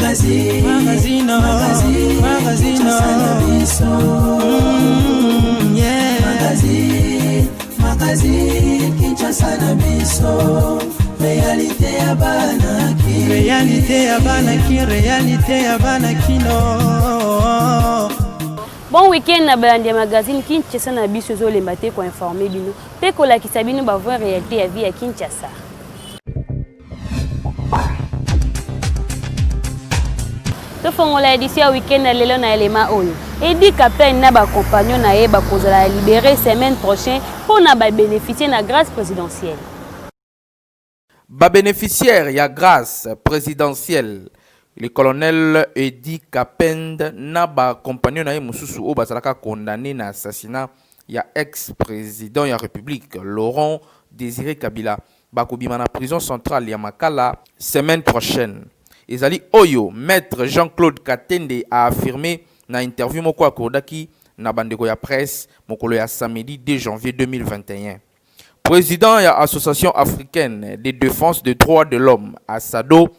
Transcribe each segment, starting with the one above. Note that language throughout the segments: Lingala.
Bon week-end na Balandi magazine Kinshasa na biso zo lembate ko informer bino pe ko la kisabino ba voir réalité ya vie ya Kinshasa. To fongola édition week-end na lelo na elema oyo. Edi Kapende na ba compagnon na ye ba kozala libérer semaine prochaine pour na ba bénéficier na grâce présidentielle. Ba bénéficiaire ya grâce présidentielle. Le colonel Edi Kapende na ba compagnon na ye mususu o bazalaka condamné na assassinat ya ex-président ya République Laurent Désiré Kabila bakobima na prison centrale ya Makala semaine prochaine. Ezali oyo maître Jean-Claude Katende a affirmé na interview moko akordaki na bandeko ya presse mokolo ya samedi 2 janvier 2021. Président ya Association africaine de défense des droits de l'homme ASADO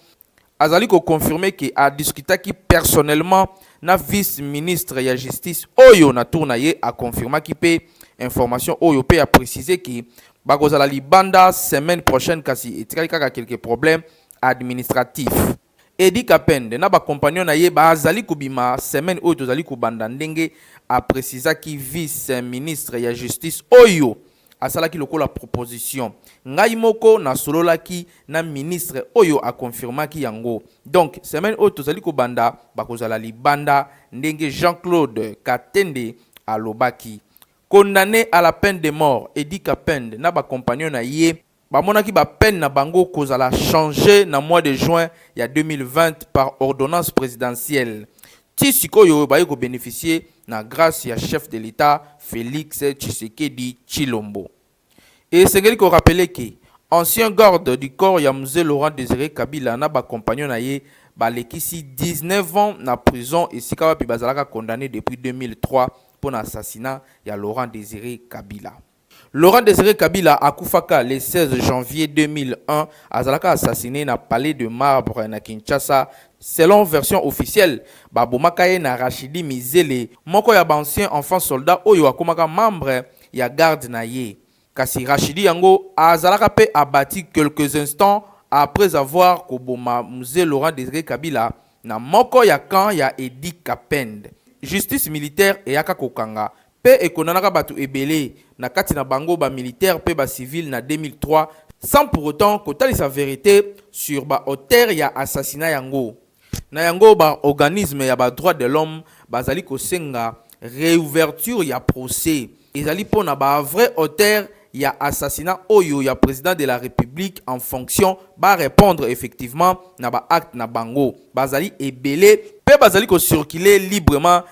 azali ko confirmer que a discutaki personnellement na vice-ministre ya justice oyo na tournaye a confirmer ki pe information oyo pe a préciser que bakozala libanda semaine prochaine kasi etikali kaka quelques problèmes administratifs. Edi Kapende na ba compagnon na ye bazali kubima semaine oyo tozali kubanda ndenge a préciser ki vice-ministre ya justice oyo asalaki lokola proposition ngai moko na sololaki na ministre oyo a confirmaki yango. Donc semaine oyo tozali kubanda bakozala libanda ndenge Jean-Claude Katende alobaki. Condamné à la peine de mort, Edi Kapende na ba compagnon na ye bamonaki ba peine na bango kozala changé na mois de juin ya 2020 par ordonnance présidentielle. Ti sikoyo baye ko bénéficier na grâce ya chef de l'État Félix Tshisekedi Tshilombo. Et c'est ko rappeler que ancien garde du corps ya Mzee Laurent Désiré Kabila na ba compagnon na ye balekisi 19 ans na prison et sikawa pi bazalaka condamné depuis 2003 pour l'assassinat ya Laurent Désiré Kabila. Laurent Désiré Kabila akufaka le 16 janvier 2001 azalaka assassiné na palais de marbre na Kinshasa. Selon version officielle, babomakaye na Rachidi Mizele, moko ya ancien enfant soldat oyo akomaka membre ya garde na ye. Kasi Rachidi yango azalaka pe abati quelques instants après avoir koboma Mzee Laurent Désiré Kabila na moko ya camp ya Edi Kapende. Justice militaire eyaka kokanga pe ekonanaka batu ebele na kati na bango ba militaire pe ba civil na 2003 sans pour autant kotalisa vérité sur ba auteur ya assassinat yango. Na yango ba organisme ya ba droit de l'homme bazali kosenga réouverture ya procès. Ezali pona ba vrai auteur ya assassinat oyo ya président de la République en fonction ba répondre effectivement na ba acte na bango. Bazali ebele pe bazali ko circuler librement.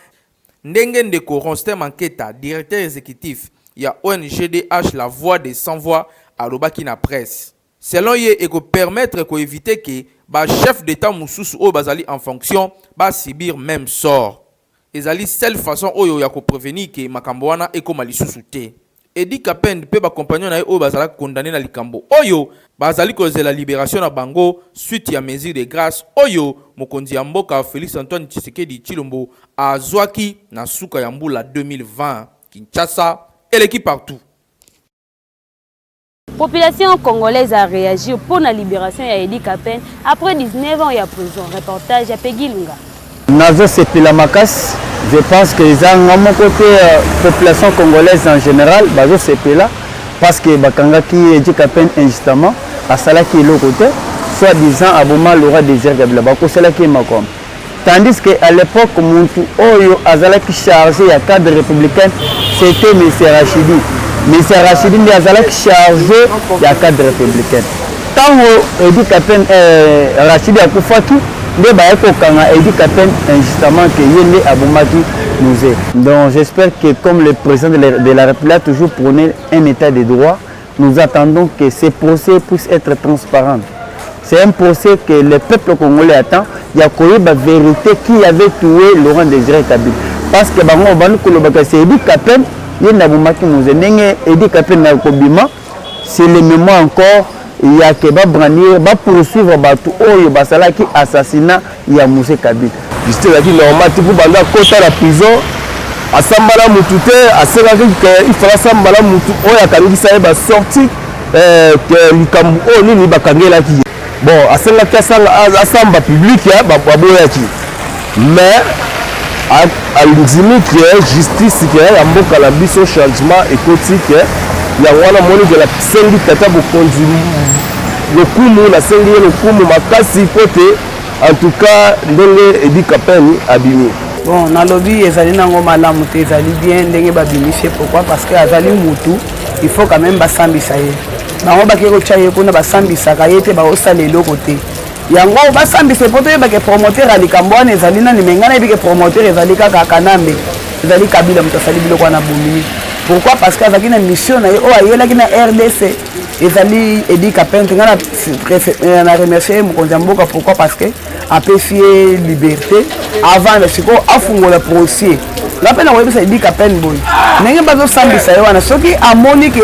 Ndenge Ndeko Ronstem Manketa, directeur exécutif, il y a ONGDH La Voix des Sans-Voix à l'Obaki na presse. Selon lui, il peut permettre d'éviter que le chef d'État Moussous ou Bazali en fonction va subir même sort. Et c'est la seule façon où il y a prévenir que Makamboana est comme Alissousouté. Edi Kapende peut accompagner na o bazala condamné na likambo. Oyo bazali cause la libération na bango suite à mesure de grâce. Oyo mokonzi ya mboka Félix Antoine Tshisekedi Tshilombo azwaki na suka ya mbula 2020 Kinshasa et l'équipe partout. Population congolaise a réagi pour la libération de Edi Kapende après 19 ans de prison. Reportage à Peggy Lunga. Nazo Sepila Makas, je pense que les gens, à mon côté, population congolaise en général, Bazo Sepila, parce que Bakanga qui Edi Kapende injustement, à cela qui est l'autre côté, soit disant Abouma Laurent Désiré Kabila, Bako cela qui est Makom. Tandis qu'à l'époque, Muntu Oyo Azala qui chargé à cadre républicain, c'était M. Rachidi. M. Rachidi Azala qui chargé à cadre républicain. Tant que Edi Kapende Rachidi a Koufaki, Edi Kapende injustement que Yende Aboumaki nous est. Donc j'espère que comme le président de la République a toujours prôné un état de droit, nous attendons que ces procès puissent être transparents. C'est un procès que le peuple congolais attend. Il y a la vérité qui avait tué Laurent Désiré Kabila. Parce que Edi Kapende, Yende Aboumaki nous est. Edi Kapende c'est le mémoire encore ya ke babrandir bapoursuivre bato oyo basalaki assassinat ya Mose Kabila. Justice ezalaki normal te mpo banda kota na prison asambala mutu te asengaki ke ifala asambala mutu oyo akangisa ye basorti ke likambo oyo nini bakangelaki ye. Bon asengaki asamba publike baboyaki mais alindimi ke justice ke ya mboka na biso changement ekoti ke yango wana moni ke nasengi tata bokonzi lokumu nasengi ye lokumu makasi po te en tout cas ndenge Edi Kapeni abimi. Bon nalobi ezali nango malamu te ezali bien ndenge babimisi. Pourquoi? Parce que azali mutu il faut quand même basambisa ye bango bake kotia ye kuna basambisaka ye te baosala eloko te yango basambisa po toyebake promoteur ya likambo wana ezali nani me ngai nayebike promoteur ezali kaka Kanambe ezali Kabila moto asali biloko wana bomini. Pourquoi? Parce que azalaki na mission na ye oyo ayelaki na RDC ezali Edi Kapeni na remercier mokonzi ya mboka. Pourquoi? Parce que apesi ye liberté avant de siko afungola procès nga mpe na koyebisa Edi Kapeni boye ndenge bazosambisa ye wana soki amoni ke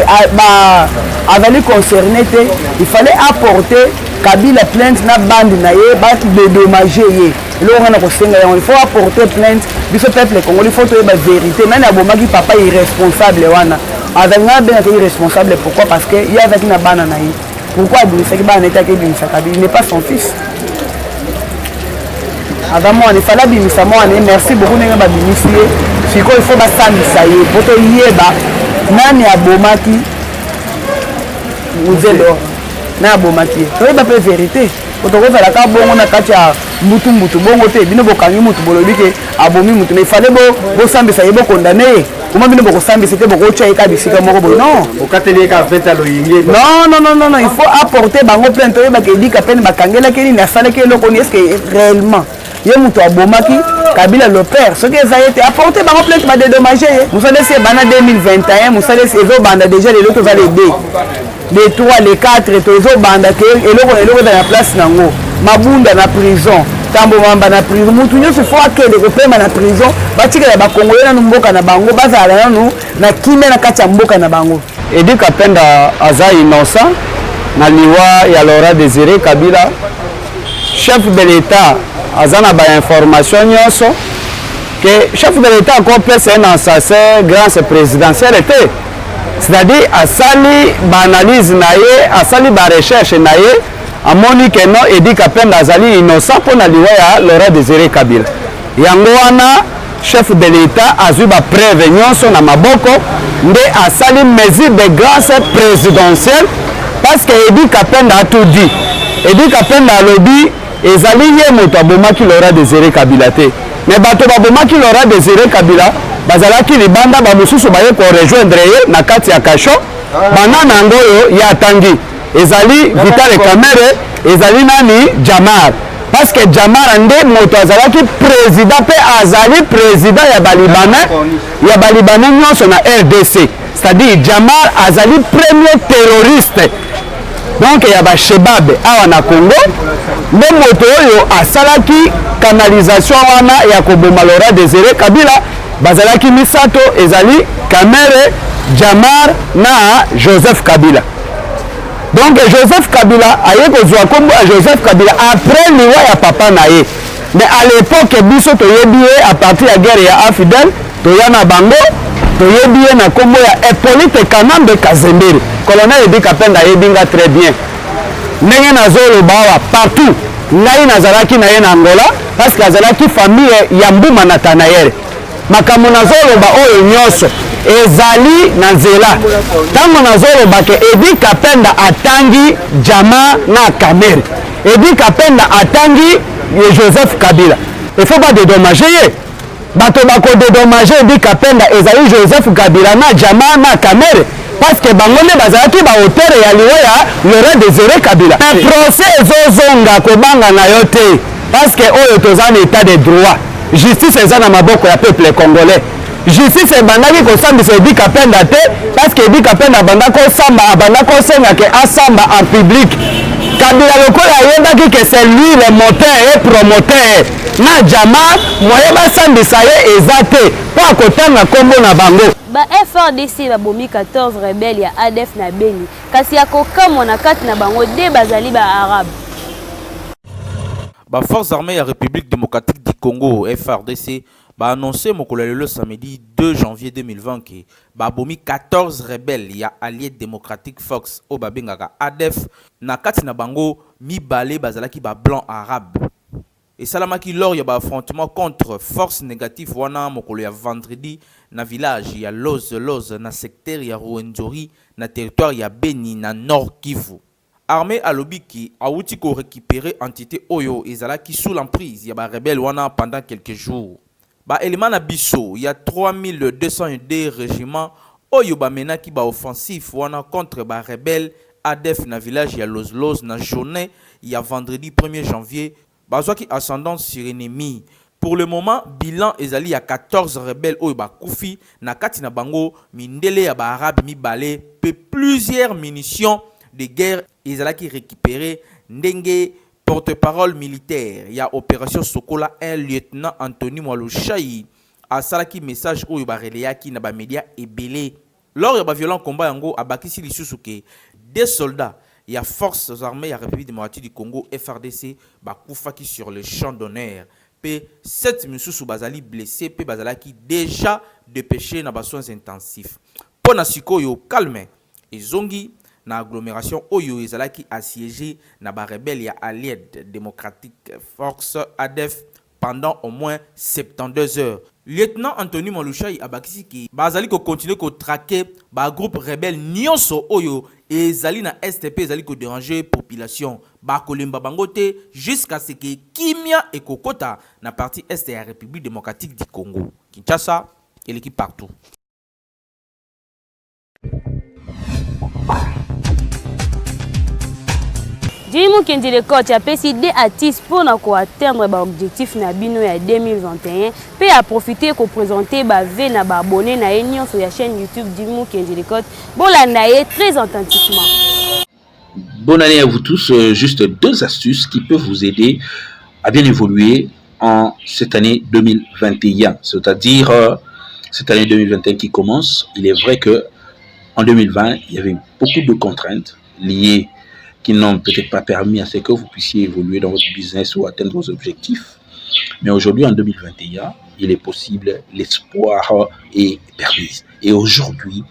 azali concerné te il fallait apporter Kabila plainte na bande na ye badédommage ye eloko nga na kosenga yango il faut apporter plainte biso peuple congolais faut toyeba vérité nani abomaki papa irresponsable wana azali nga bengaka irresponsable. Pourquoi? Parce que ye azalaki na bana na ye. Pourquoi abimisaki bana na ye te akebimisa Kabila? Il n'est pas son fils. Avant il fallait abimisa mwana ye. Merci beaucoup ndenge babimisi ye sikoyo il faut basambisa ye po toyeba nani abomaki uzelo na abomaki ye toyeba mpe vérité po tokozalaka bongo na kati ya mbutu bongo te bino bokangi mutu bolobi ke abomi mutu mais il fallait bosambisa ye bokondane ye comment bino bokosambisa te bokotia ye ka bisika moko boye non non il faut apporter bango plainte toyebaka Edi Kapeni bakangelaki nini asalaki eloko nini est-ce que réellement ye mutu abomaki Kabila le père soki eza ye te apporter bango plainte badédommage ye mosalesi ebanda 2021 mosalesi ezobanda déjà lelo toza le 2 les 3 les 4 tozobanda ke eloko eza na place nango mabunda na prison tambo mamba na prison mutu nyonso faut akende kopema na prison batikela bakongole nanu mboka na bango bazala nanu na kimia na kati ya mboka na bango. Edi Kapeni aza innocent na liwa ya Laurent Désiré Kabila chef de l'État aza na bainformation nyonso ke chef de l'État akopesa un assassin grâce présidentielle te c'est-à-dire asali baanalyse na ye asali barecherche na ye amoni ke non Edi Kapeni azali innocent mpo na liwa ya Laurent Désiré Kabila yango wana chef de l'État azwi bapreuve nyonso na maboko nde asali mesure de grâce présidentielle parce que Edi Kapeni a tout dit. Edi Kapeni alobi ezali ye moto abomaki Laurent Désiré Kabila te mais bato babomaki Laurent Désiré Kabila bazalaki libanda bamosusu baye korejoindre ye na kati ya kasho bana nango oyo ye atangi ezali Vital Kamerhe ezali nani Jamar parce que Jamar nde moto azalaki président mpe azali président ya balibanais nyonso na RDC c'est-à-dire Jamar azali premier terroriste donc ya bashebab awa na Congo nde moto oyo asalaki canalisation wana ya koboma Laurent Désiré Kabila bazalaki misato ezali Kamerhe Jamar na Joseph Kabila. Donc Joseph Kabila aye kozwa kombo ya Joseph Kabila après liwa ya papa na ye mais à l'époque biso toyebi ye à partir ya guerre ya Afidel toya na bango toyebi ye na kombo ya Hippolyte Kanambe Kazembere. Colonel Edi Kapeni ayebinga très bien ndenge nazoloba awa partout ngai nazalaki na ye na Angola parce que azalaki famille ya Mbuma Nathanael makambo nazoloba oyo nyonso ezali na nzela ntango nazoloba ke Edi Kapeni atangi Jama na Kamerhe Edi Kapeni atangi Joseph Kabila il faut pas dédommager ye bato bakodédommage Edi Kapeni ezali Joseph Kabila na Jama na Kamerhe parce que bango nde bazalaki baauteur ya liwa ya Laurent Désiré Kabila mais procès ezozonga kobanga na yo te parce que oyo toza na état de droit justice eza na maboko ya peuple congolais justice ebandaki kosambisa Edi Kapeni te parce que Edi Kapeni abanda kosenga ke asamba en public Kabila lokola ayebaki que c'est lui le moteur et promoteur na jama moye basambisa ye eza te po akotanga kombo na bango. Ba FRDC babomi 14 rebelles ya ADF na Beni kasi akokamwa na kati na bango de bazali ba arabe. Ba forces armées ya République démocratique du Congo FRDC ba annoncé le samedi 2 janvier 2020 que ba bomi 14 rebelles ya alliés démocratiques Fox o babengaka ADF na kati na bango mibale bazalaki ba blanc arabe. Et salamaki lors ya ba affrontement contre force négative wana mokolo ya vendredi na village ya Loz na secteur ya Rwenzori na territoire ya Beni na Nord Kivu. Armée Alobiki a outi ko récupérer entité Oyo ezalaki sous l'emprise ya ba rebelle wana pendant quelques jours. Ba élément na biso ya 3202 régiments Oyo ba menaki ba offensif wana contre ba rebelle ADF na village ya Loz na journée ya vendredi 1er janvier bazwaki ascendance sur ennemi. Pour le moment, bilan ezali ya 14 rebelles Oyo ba koufi na kati na bango mindele ya ba arabe mibale pe plusieurs munitions de guerre ezalaki récupéré ndenge porte-parole militaire ya opération Sokola un lieutenant Anthony Mwalushai a salaki message Oyo ba releyaki na ba média ebele lors ya ba violent combat yango abakisi lisusu ke des soldats ya forces armées ya République démocratique du Congo FRDC ba koufaki sur le champ d'honneur pe 7 misusu bazali blessés pe bazalaki déjà dépêchés na ba soins intensifs pona sikoyo calme ezongi na agglomération Oyo ezalaki assiégé na ba rebelle ya alliés démocratique force ADF pendant au moins 72 heures. Lieutenant Anthony Mwalushai abakisi ki bazali ko continuer ko traquer ba groupe rebelle nyonso Oyo ezali na STP ezali ko déranger population ba kolemba bangote jusqu'à ce que kimia et kokota na partie est de la République démocratique du Congo. Kinshasa et l'équipe partout. Jimou Kendile Coach a décidé à TIS pour atteindre l'objectif na bino ya 2021 puis à profiter pour présenter ba V na ba abonné na union sur la chaîne YouTube Jimou Kendile Coach. Bon la naie très attentivement. Bonne année à vous tous. Juste 2 astuces qui peuvent vous aider à bien évoluer en cette année 2021, c'est-à-dire cette année 2021 qui commence. Il est vrai que en 2020, il y avait beaucoup de contraintes liées qui n'ont peut-être pas permis à ce que vous puissiez évoluer dans votre business ou atteindre vos objectifs. Mais aujourd'hui, en 2021, il est possible, l'espoir est permis. Et aujourd'hui,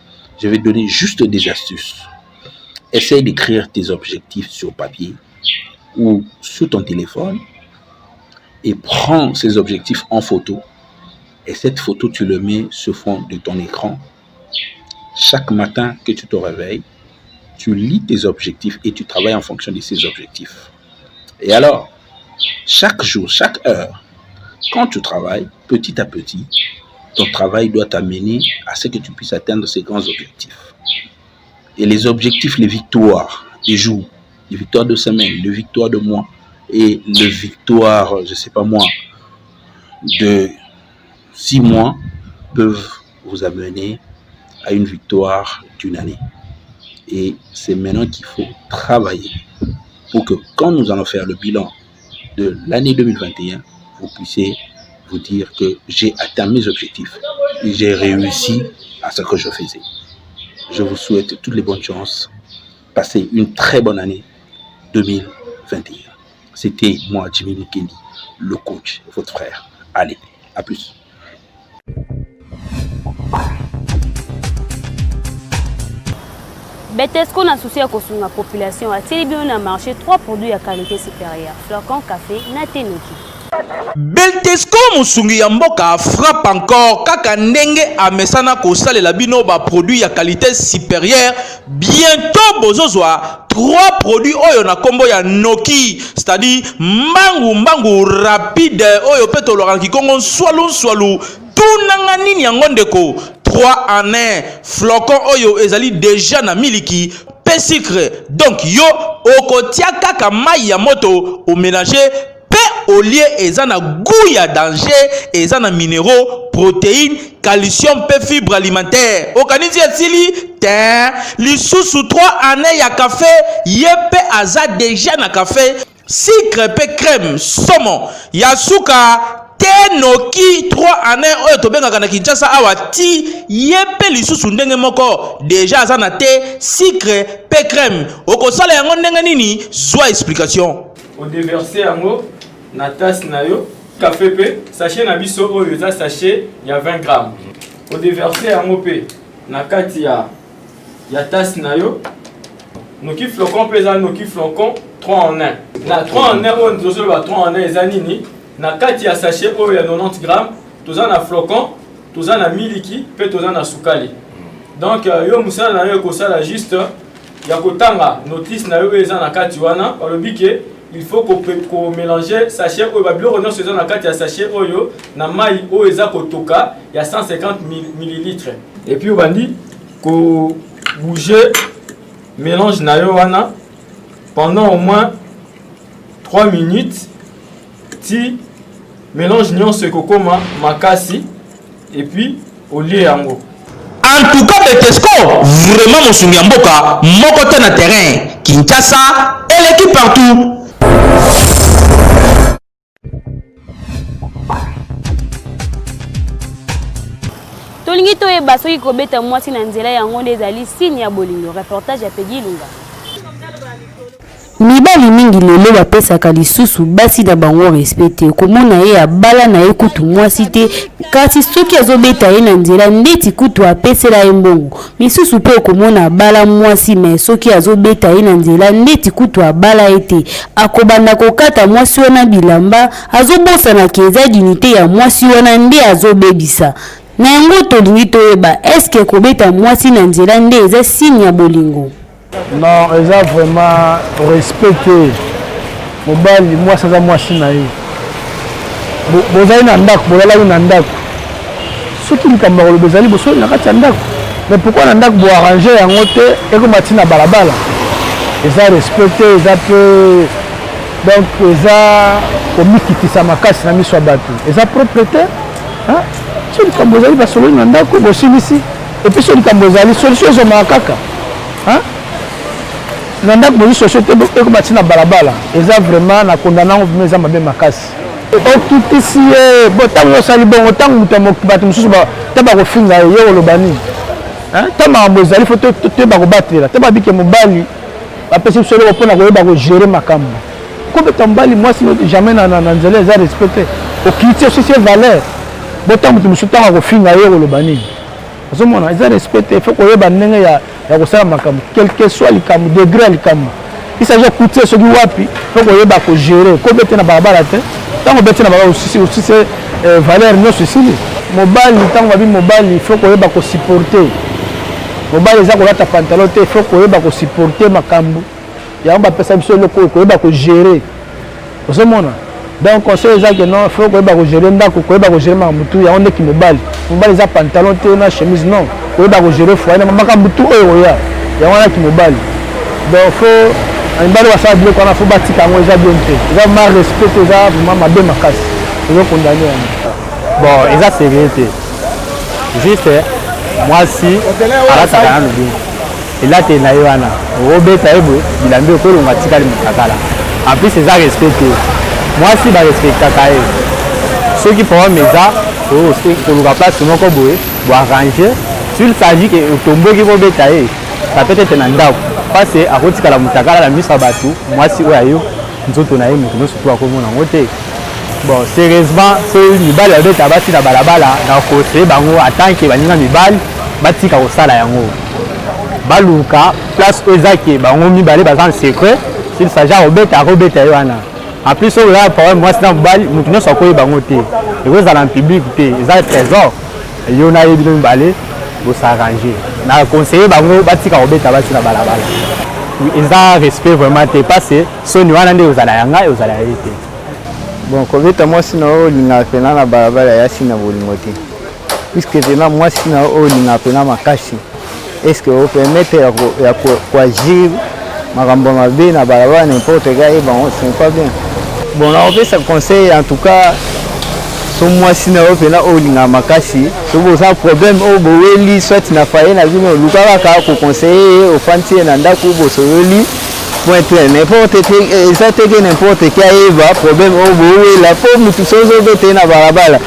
je vais te donner juste des astuces. Essaye d'écrire tes objectifs sur papier ou sur ton téléphone et prends ces objectifs en photo. Et cette photo, tu le mets sur fond de ton écran. Chaque matin que tu te réveilles, tu lis tes objectifs et tu travailles en fonction de ces objectifs. Et alors, chaque jour, chaque heure, quand tu travailles, petit à petit, ton travail doit t'amener à ce que tu puisses atteindre ces grands objectifs. Et les objectifs, les victoires des jours, les victoires de semaine, les victoires de mois et les victoires, je ne sais pas moi, de 6 mois peuvent vous amener à une victoire d'une année. Et c'est maintenant qu'il faut travailler pour que quand nous allons faire le bilan de l'année 2021, vous puissiez vous dire que j'ai atteint mes objectifs et j'ai réussi à ce que je faisais. Je vous souhaite toutes les bonnes chances. Passez une très bonne année 2021. C'était moi, Jimmy Nikendi, le coach, votre frère. Allez, à plus. Betesco na souci à la population a télébio na marché 3 produits à qualité supérieure. Flocon café na Tenoki. Beltesco musungi ya mboka frappe encore kaka ndenge amesana kosalela bino ba produit ya qualité supérieure. Bientôt bozozwa 3 produits oyo na kombo ya Noki, c'est-à-dire mbangu rapide oyo peto loranki kongo swalou tunanga nini yango ndeko 3 en 1 flocon oyo ezali déjà na miliki pe sucre. Donc yo okotia kaka mai ya moto o mélanger au lieu ezana goût ya danger ezana minéraux, protéines, calcium pe fibres alimentaires. Okanisi esili te lisusu 3 années ya café yepe aza déjà na café sucre pe crème somo ya suka te noki 3 années oyo tobengaka na Kinshasa awa ti yepe lisusu ndenge moko déjà aza na te sucre pe crème okosala yango ndenge nini zwa explication o déverser yango na tasse na yo café pe sachet na biso oyo eza sachet ya 20 grammes o déverser yango pe na kati ya tasse na yo noki flocon pe eza noki flocon 3 en 1 na 3 en 1 oyo tozoloba 3 en 1 eza nini na kati ya sachet oyo ya 90 grammes toza na flocon toza na miliki pe toza na sukali donc yo musala na yo ekosala juste ya kotanga notice na yo oyo eza na kati wana balobi ke il faut qu'on mélanger sachet oyo babiloko nyonso eza na kati ya sachet oyo na mai oyo eza kotoka ya 150 millilitres et puis obandi ko bouger mélange na yo wana pendant au moins 3 minutes ti mélange nyonso ekokoma makasi et puis olie yango. En tout cas, Betesco, vraiment mon souvenir mboka, mon côté na terrain, Kinshasa, et l'équipe partout. tolingi toyeba soki kobeta mwasi na nzela yango nde ezali signe ya bolingo. Reportage ya Pegi Lunga. Mibali mingi lelo bapesaka lisusu basi na bango respecte komona ye abala na ye kutu mwasi te kasi soki azobeta ye na nzela ndeti kutu apesela ye mbongo misusu pe komona abala mwasi me soki azobeta ye na nzela ndeti kutu abala ye te akobanda kokata mwasi wana bilamba azobosana ke eza dignité ya mwasi wana nde azobebisa na yango tolingi toyeba eske kobeta mwasi na nzela nde eza signe ya bolingo. Non, ils ont vraiment respecté mobali mwasi aza mwasi na ye bozali na ndako bozalaki na ndako soki likambo ya koloba ezali bosoli na kati ya ndako mais pourquoi na ndako boarrange yango te ekoma ntina balabala eza respecté eza mpe donc eza komikitisa makasi na miso ya bato eza propreté so likambo ezali basololi na ndako bosilisi epuis so likambo ezali solution ezomaka kaka na ndako bozi société ekoma ntina balabala eza vraiment na kondana yango vraimen eza mabe makasi okitisi ye bo ntango osali bongo ntango moto bato mosusu te bakofinga ye ye koloba nini ntango makambo ezali fo te bakobatela te babike mobali bapesi biso eloko mpona koyeba kogere makambo kobeta mobali mwasi jamais na nzela eza respecté okiti osisi ye valeur bo ntango moto mosusu ntango akofinga ye koloba nini ozomona eza respecté fo koyeba ndenge ya kosala makambo quelque soit likambo degré ya likambo isaji okuti soki wapi fo koyeba kogere kobete na balabala te ntango obeti na balabala osisi valeur nyonso esili mobali ntango babi mobali fo koyeba kosupporte mobali eza kolata pantalon te fo koyeba kosupporte makambo yango bapesa biso eloko oyo koyeba kogere ozomona donc conseil eza ke non fo koyeba kogere ndako koyeba kogere makambo tu yango ndeki mobali eza pantalon te na chemise non koyeba kogere foyer na makambo tu oyo oya yango wanaki mobali donc fo mibali basala biloko wana fo batika yango eza bien te eza ma respect eza vraiment mabe makasi ezokondane yango bon eza sérieux te juste mwasi alataka nano bien elate na ye wana obeta ye boye bilambi okolonga tikali motakala en plus eza respect te mwasi barespectaka ye soki problème eza koluka place moko boye boarrange s'il s'agit ke otomboki kobeta ye ça peut être na ndako parce akotikala motakala na miso ya bato mwasi oyo ayo nzoto na ye moto nyonso to akomona yango te bon sérieusement so mibali babeta basi na balabala na koseye bango atanke baninga mibali batika kosala yango baluka place oyo eza ke bango mibale baza en secret s'il s'agit akobeta akobeta ye wana en plus oyo eza problème mwasi na mobali moto nyonso akoyeba yango te ekozala na public te eza trésor yo na ye bino mibale bosarrange na conseiller bango batika kobeta basi na balabala eza respect vraiment te parce soni wana nde ozala yanga ozala ye te bon kobeta mwasi na oyo olingaka mpena na balabala yasi na bolingo te puiske mpena mwasi na oyo olingaka mpena makasi estce opermettre ya koagir makambo mabe na balabala n'importe ga ye bango c'est pas bien bon nakopesa conseil en tout cas so mwasi na oyo mpena oyo olingaka makasi so boza problème oyo boweli soit na faye na bino oluka kaka kokonseye ye ofandisi ye na ndako bosololi point clair n'importe qui ça te que n'importe qui a problème au bout la pomme tout ça zo na balabala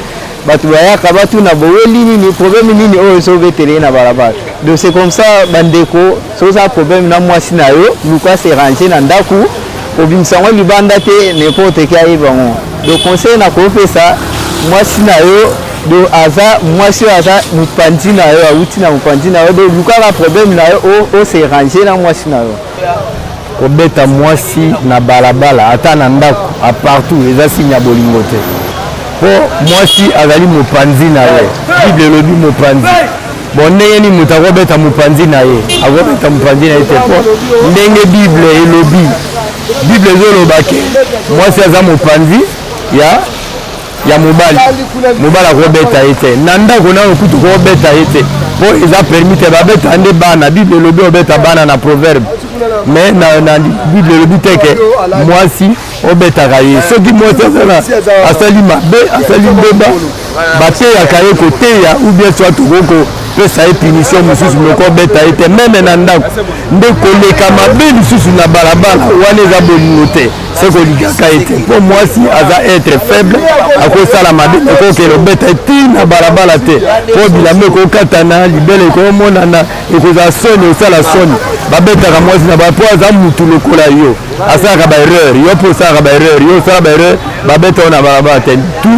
batu bayaka batu na boweli ni problème nini o zo vetere na balabala donc c'est comme ça bandeko so ça problème na mwasi na yo luka se ranger na ndaku obimisa ngo libanda te n'importe qui a donc conseil na ko fait ça mwasi na yo do aza mwasi aza mupanzi na yo auti na mupanzi na yo do luka la problème na yo o se ranger na mwasi na yo kobeta mwasi na balabala ata na ndako a partout eza sinya bolingo te po mwasi azali mupanzi na ye bible lobi mupanzi bon ndenge ni mutu akobeta mupanzi na ye akobeta mupanzi na ye te po ndenge bible elobi bible ezolobake mwasi aza mupanzi ya mobali akobeta ye te na ndako nano kutu kobeta ye te po eza permis te babeta nde bana bible elobi obeta bana na proverbe mais na bible elobi te ke mwasi obetaka ye soki mwasi asali mabe asali mbeba bateyaka ye koteya ou bien soit tokoko pesa ye punition mosusu moko obeta ye te meme na ndako nde koleka mabe lisusu na balabala wana eza bolingo te se kolikaka ye te mpo mwasi aza être faible akosala mabe ekokele obeta ye ti na balabala te mpo bilamba ekokatana libele ekomonana ekozala soni osala soni babetaka mwasi na bapo aza mutu lokola yo asalaka baerreur yo mpo osalaka baerreur yo osala baerreur babeta yo na balabala te tu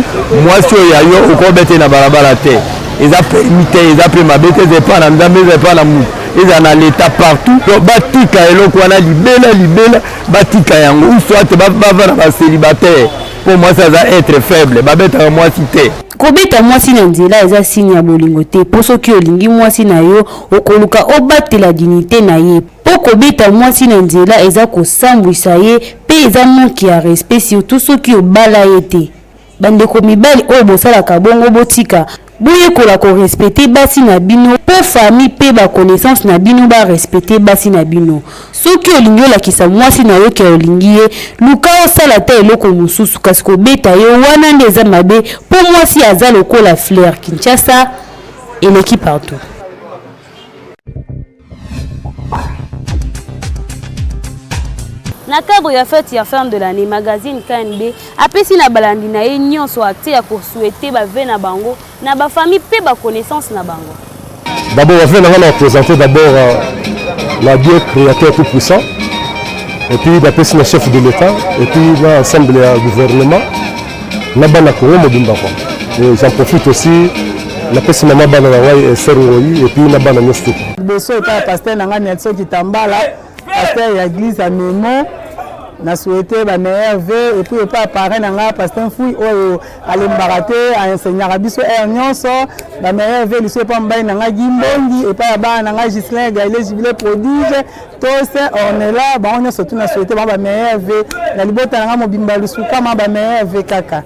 mwasi oyo ya yo okobeta ye na balabala te eza permis te eza mpe mabe te eza epa na nzambe eza epa na mutu eza na leta partout to batika eloko wana libela batika yango soit bava na bacélibataire mpo mwasi aza être faible babetaka mwasi te kobeta mwasi na nzela eza signe ya bolingo te mpo soki olingi mwasi na yo okoluka obatela dignité na ye mpo kobeta mwasi na nzela eza kosambwisa ye mpe eza manke ya respect surtout soki obala ye te bandeko mibali oyo bosalaka bongo botika boyekola korespecte basi na bino mpo famille mpe baconnaissance na bino barespecte basi na bino soki olingi olakisa mwasi na yo ke olingi ye luka osala te eloko mosusu kasi kobeta ye wana nde eza mabe mpo mwasi aza lokola fleur Kinshasa eleki partout. Na cadre ya fête ya fin de l'année magazine KNB apesi na balandi na ye nyonso acte ya ko souhaiter ba ve na bango na ba famille pe ba connaissance na bango. D'abord on va présenter d'abord la Dieu créateur tout puissant et puis d'apesi le chef de l'État et puis l'ensemble du gouvernement na bana ko mobimba ko. Et j'en profite aussi la pesi mama bana na wai seroi et puis na bana nyosto. Boso ta pasteur na ngani atso kitambala pasteur ya église à Memo na souhaité ba meilleur vœu et puis pas parrain na pasteur fui o alembaraté a enseigner biso nyonso ba meilleur vœu liso pa mbai na gimbongi et pas ba na Gislin Gailé jubilé prodige tous on est là ba on surtout na souhaité ba meilleur vœu na libota na mobimba lusuka ma ba meilleur vœu kaka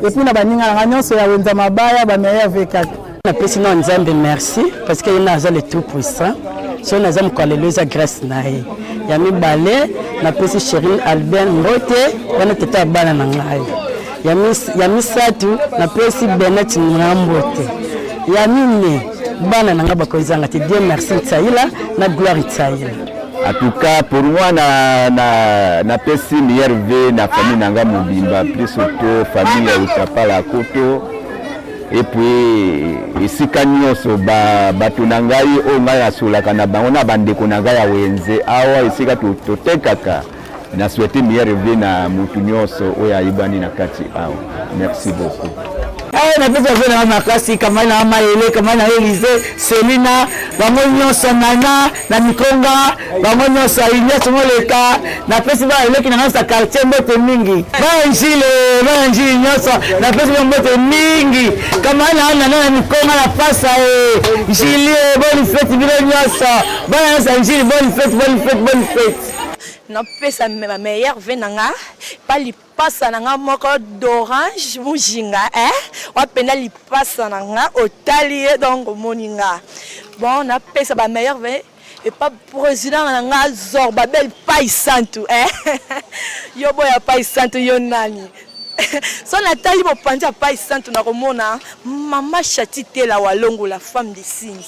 et puis na baninga na nyonso ya wenza mabaya ba meilleur vœu kaka na pesi na nzambe merci parce que il a le tout puissant so na zamu kwa leloza grâce nae ya mibale na pesi Cheryl Albert Mbote wana teta bana na ngai ya misatu na pesi Benet Mbote ya mine bana na ngaba koizanga te Dieu merci Tsaila na gloire Tsaila. En tout cas pour moi na pesi meilleur vœu na famille nanga mobimba plus surtout famille ya Utapala Koto. Et puis esika nyonso bato na ngai oyo ngai asolaka na bango na bandeko na ngai ya wenze awa esika totekaka na souhaité meilleur vœu na mutu nyonso oyo ayibani na kati awa. Merci beaucoup. Na pesa vena makasi kama na Maele kama na Elise Selina bango nyonso na Mikonga bango nyonso Ignace Moleka na pesa ba eleki na nasa quartier mbote mingi ba njile nyonso na pesa mbote mingi kama na Mikonga na pasa Julie bonne fête bilo nyonso ba nasa njile bonne fête na pesa ma meilleure venanga pas li passa nanga moko d'orange mujinga wa pena li passa nanga otali donc moninga bon na pesa ba meilleure ve et pas président nanga Zorba bel Pai Santu yo boya Pai Santu yo nani so natali mo panja Pai Santu na komona mama Chati Tela Walongo la femme de Sins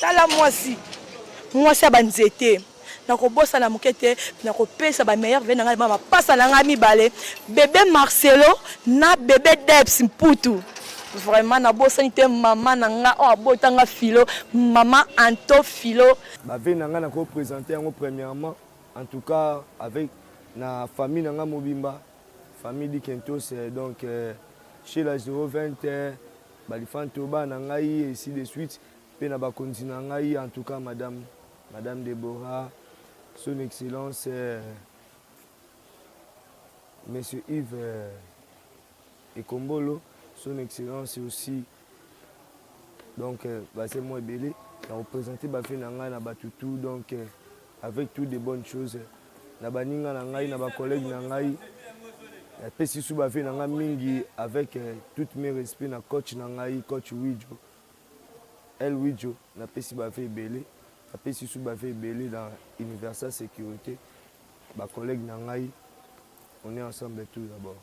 tala moi si banzete nakobosa na mokete nakopesa ba meilleur ve nanga mama pasa nanga mibale bébé Marcelo na bébé Debs Mputu vraiment nabosani te mama nanga o abotanga filo mama Anto filo ba ve nanga nako présenter yango premièrement en tout cas avec na famille nanga mobimba famille di Kentos donc chez la 020 balifanto ba nanga et ainsi de suite pe na ba continue nanga en tout cas madame Déborah son excellence monsieur Yves Ekombolo son excellence aussi donc c'est moi belé on représenter ba fait nanga na batutu donc avec toutes des bonnes choses na baninga nanga na ba collègues nanga pesi sous ba fait nanga mingi avec toutes mes respects na coach nanga coach Widjo El Widjo na pesi ba fait belé na pesi sous ba fait belé dans Universal Sécurité ba collègues nanga on est ensemble tout d'abord.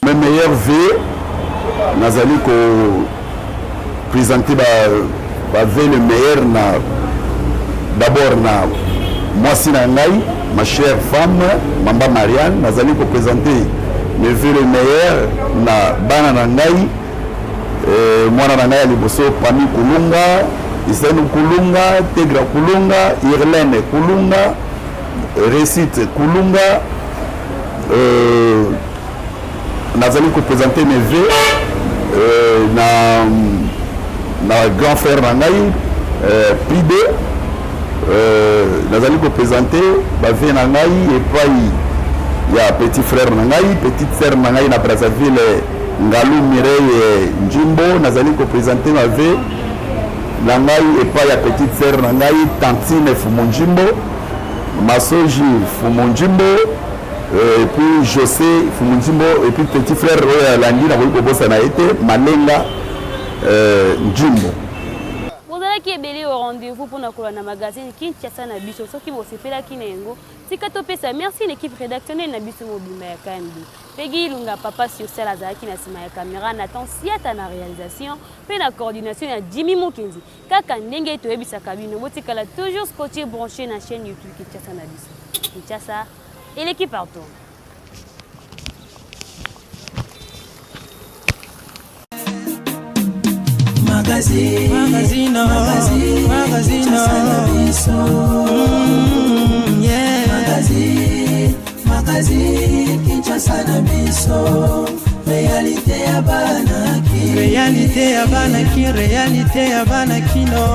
Mes meilleurs vœux, nazali ko présenter ba vœux le meilleur na d'abord na moi si na ngai ma chère femme Mamba Marianne nazali ko présenter mes vœux le meilleur na bana na ngai mwana na ngai liboso Pami Kulunga Isenu Kulunga Tegra Kulunga Irlene Kulunga Récite Kulunga nazali ko présenter mes vœux na grand frère na ngai Pide nazali ko présenter ba vœux na ngai et puis ya petit frère na ngai petite sœur na ngai na Brazzaville Ngalu Mireille Njimbo nazali ko présenter ma vœux na ngai et puis ya petite sœur na ngai Tantine Fumonjimbo Masoji Fumonjimbo et puis José Fumunjimbo et puis petit frère Landi na ko bossa na été Malenga Njimbo. Bozala ki ebele au rendez-vous pour na kolana magazine Kinshasa na biso soki bosepela ki na yango tika topesa merci l'équipe rédactionnelle na biso mobima ya Kandi Pegi Lunga papa Siosala azalaki na sima ya caméra Nathan Siata na réalisation pe na coordination ya Jimmy Mokenzi kaka ndenge toyebisaka bino botikala toujours scotché branché na chaîne YouTube Kinshasa na biso Kinshasa et l'équipe partout. Magazine, Kinshasa na biso. Réalité ya bana kino.